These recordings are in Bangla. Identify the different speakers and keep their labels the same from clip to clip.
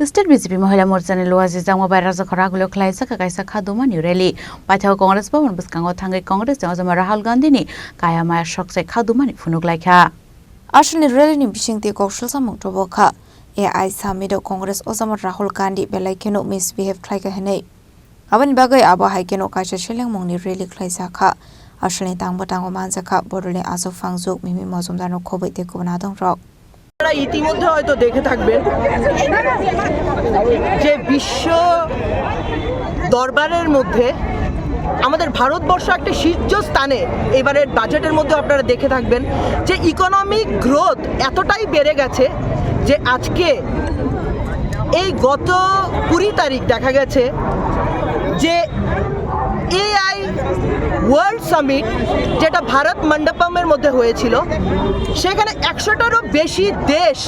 Speaker 1: স্টেট বিজেপি মহিলা মোর্চাनि लुवाजि जांबाय राजाखरा गुलो खलायसा कायसा खादुमानि रेली पाइथाव कांग्रेस भवन बसकांगो थांगै कांग्रेस जमा राहुल गांधीनि कायामाया सकसे खादुमानि फुनुगलायखा
Speaker 2: आसुनि रेलीनि बिसिंति कौशल सामंतबखा एआई सामिद कांग्रेस अजामा राहुल गांधी बेलायकेनो मिसबिहेव खालायगा हनै आबानि बागै आबा हायकेनो कायसा सेलेंमंनि रेली खलायसाखा आसुनि तांबो मानजाखा बडले आजो फांजुक मिमि मजुमदारनो खबैते कुबना दंरक
Speaker 3: ইতিমধ্যে হয়তো দেখে থাকবেন যে বিশ্ব দরবারের মধ্যে আমাদের ভারতবর্ষ একটা শীর্ষস্থানে এবারের বাজেটের মধ্যে আপনারা দেখে থাকবেন যে ইকোনমিক গ্রোথ এতটাই বেড়ে গেছে যে আজকে এই গত 20 তারিখ দেখা গেছে যে এআই ওয়ার্ল্ড সামিট যেটা ভারত মণ্ডপমের মধ্যে হয়েছিল সেখানে 100টারও বেশি দেশ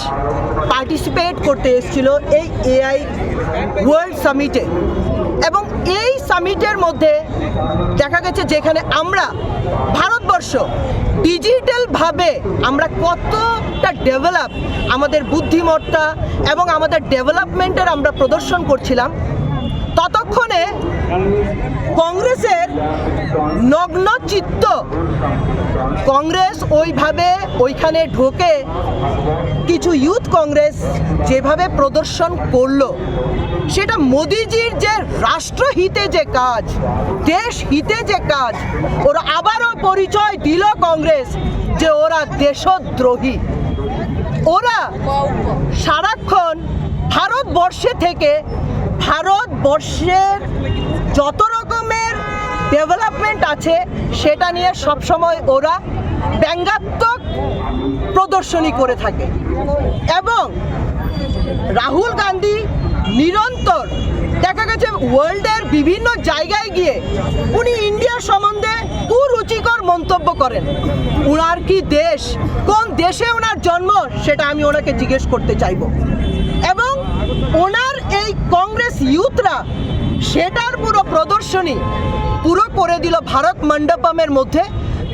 Speaker 3: পার্টিসিপেট করতে এসেছিল এই এআই ওয়ার্ল্ড সামিটে এবং এই সামিটের মধ্যে দেখা গেছে যেখানে আমরা ভারতবর্ষ ডিজিটালভাবে আমরা কতটা ডেভেলপ আমাদের বুদ্ধিমত্তা এবং আমাদের ডেভেলপমেন্টের আমরা প্রদর্শন করছিলাম ততক্ষণে কংগ্রেসের নগ্ন চিত্ত কংগ্রেস ওইভাবে ওইখানে ঢোকে কিছু ইউথ কংগ্রেস যেভাবে প্রদর্শন করলো সেটা মোদিজির যে রাষ্ট্রহিতে যে কাজ দেশ হিতে যে কাজ ওরা আবারও পরিচয় দিল কংগ্রেস যে ওরা দেশদ্রোহী ওরা সারাক্ষণ ভারতবর্ষে থেকে ভারতবর্ষের যত রকমের ডেভেলপমেন্ট আছে সেটা নিয়ে সবসময় ওরা ব্যঙ্গাত্মক প্রদর্শনী করে থাকে এবং রাহুল গান্ধী নিরন্তর দেখা গেছে ওয়ার্ল্ডের বিভিন্ন জায়গায় গিয়ে উনি ইন্ডিয়ার সম্বন্ধে কুরুচিকর মন্তব্য করেন ওনার কি দেশ কোন দেশে ওনার জন্ম সেটা আমি ওনাকে জিজ্ঞেস করতে চাইব এবং ওনার এই কংগ্রেস ইউথরা সেটার পুরো প্রদর্শনী পুরো করে দিল ভারত মণ্ডপমের মধ্যে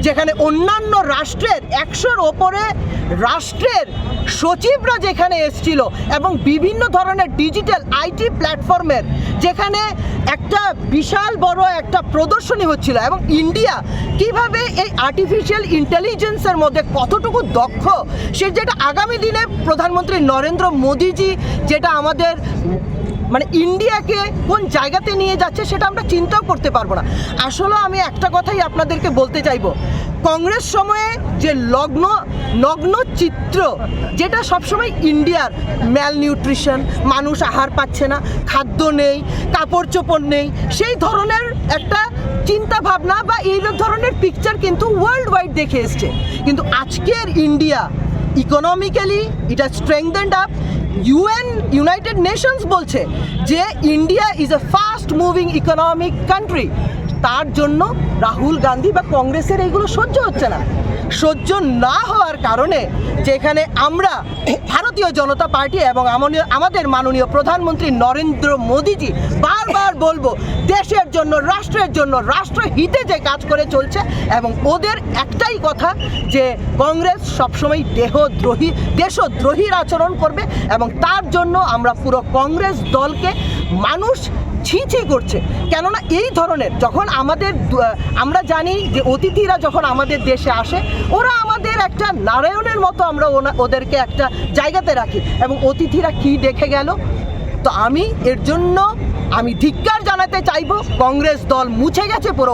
Speaker 3: যেখানে অন্যান্য রাষ্ট্রের 100-র ওপরে রাষ্ট্রের সচিবরা যেখানে এসেছিল এবং বিভিন্ন ধরনের ডিজিটাল আইটি প্ল্যাটফর্মের যেখানে একটা বিশাল বড় একটা প্রদর্শনী হচ্ছিল এবং ইন্ডিয়া কিভাবে এই আর্টিফিশিয়াল ইন্টেলিজেন্সের মধ্যে কতটুকু দক্ষ সে যেটা আগামী দিনে প্রধানমন্ত্রী নরেন্দ্র মোদিজি যেটা আমাদের মানে ইন্ডিয়াকে কোন জায়গাতে নিয়ে যাচ্ছে সেটা আমরা চিন্তাও করতে পারবো না আসলে আমি একটা কথাই আপনাদেরকে বলতে চাইবো কংগ্রেস সময়ে যে নগ্ন চিত্র যেটা সবসময় ইন্ডিয়ার ম্যালনিউট্রিশন মানুষ আহার পাচ্ছে না খাদ্য নেই কাপড় চোপড় নেই সেই ধরনের একটা চিন্তা ভাবনা বা এই ধরনের পিকচার কিন্তু ওয়ার্ল্ড ওয়াইড দেখে এসছে কিন্তু আজকের ইন্ডিয়া ইকোনমিক্যালি এটা স্ট্রেংথেন্ড আপ ইউনাইটেড নেশনস বলছে যে India is a fast moving economic country তার জন্য রাহুল গান্ধী বা কংগ্রেসের এইগুলো সহ্য হচ্ছে না সহ্য না হওয়ার কারণে যেখানে আমরা ভারতীয় জনতা পার্টি এবং আমাদের মাননীয় প্রধানমন্ত্রী নরেন্দ্র মোদিজি বারবার বলবো দেশের জন্য রাষ্ট্রের জন্য রাষ্ট্রহিতে যে কাজ করে চলছে এবং ওদের একটাই কথা যে কংগ্রেস সবসময় দেশদ্রোহীর আচরণ করবে এবং তার জন্য আমরা পুরো কংগ্রেস দলকে মানুষ ছি করছে কেননা এই ধরনের যখন আমরা জানি যে অতিথিরা যখন আমাদের দেশে আসে ওরা আমাদের একটা নারায়ণের মতো আমরা ওদেরকে একটা জায়গাতে রাখি এবং অতিথিরা কি দেখে গেল তো আমি এর জন্য আমি ধিক্কার জানাতে চাইব কংগ্রেস দল মুছে গেছে পুরো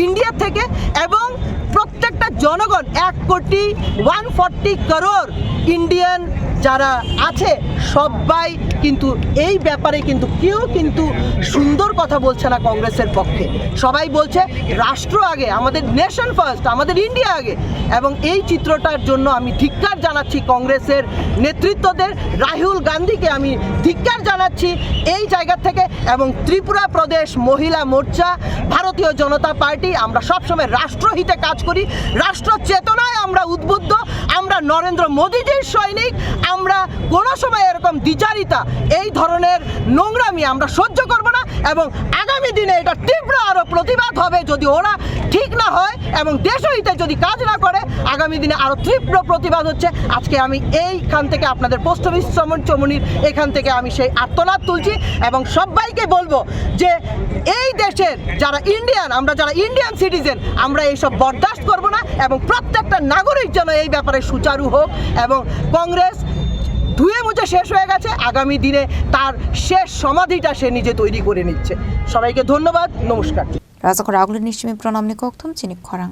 Speaker 3: ইন্ডিয়া থেকে এবং প্রত্যেকটা জনগণ 1,140 করোড় ইন্ডিয়ান যারা আছে সবাই কিন্তু এই ব্যাপারে কিন্তু কেউ কিন্তু সুন্দর কথা বলছে না কংগ্রেসের পক্ষে সবাই বলছে রাষ্ট্র আগে আমাদের নেশন ফার্স্ট আমাদের ইন্ডিয়া আগে এবং এই চিত্রটার জন্য আমি ধিক্কার জানাচ্ছি কংগ্রেসের নেতৃত্বদের রাহুল গান্ধীকে আমি ধিক্কার জানাচ্ছি এই জায়গা থেকে এবং ত্রিপুরা প্রদেশ মহিলা মোর্চা ভারতীয় জনতা পার্টি আমরা সবসময় রাষ্ট্রহিতে কাজ করি রাষ্ট্র চেতনায় আমরা উদ্বুদ্ধ আমরা নরেন্দ্র মোদিজির সৈনিক আমরা কোনো সময় এরকম দ্বিচারিতা এই ধরনের নোংরামি আমরা সহ্য করব না এবং আগামী দিনে এটা তীব্র আরও প্রতিবাদ হবে যদি ওরা ঠিক না হয় এবং দেশহিতে যদি কাজ না করে। আগামী দিনে আরও তীব্র প্রতিবাদ হচ্ছে। আজকে আমি এইখান থেকে আপনাদের পোস্ট অফিস চমনির এখান থেকে আমি সেই আর্তনাদ তুলছি এবং সবাইকে বলবো যে এই দেশের যারা ইন্ডিয়ান, আমরা যারা ইন্ডিয়ান সিটিজেন, আমরা এইসব বরদাস্ত করব না এবং প্রত্যেকটা নাগরিক যেন এই ব্যাপারে সুচারু হোক। এবং কংগ্রেস ধুয়ে মুছে শেষ হয়ে গেছে, আগামী দিনে তার শেষ সমাধিটা সে নিজে তৈরি করে নিচ্ছে। সবাইকে ধন্যবাদ, নমস্কার।
Speaker 2: রাজা রাগুলি নিশ্চিমি প্রণাম নিকথম চিনিক খরাং।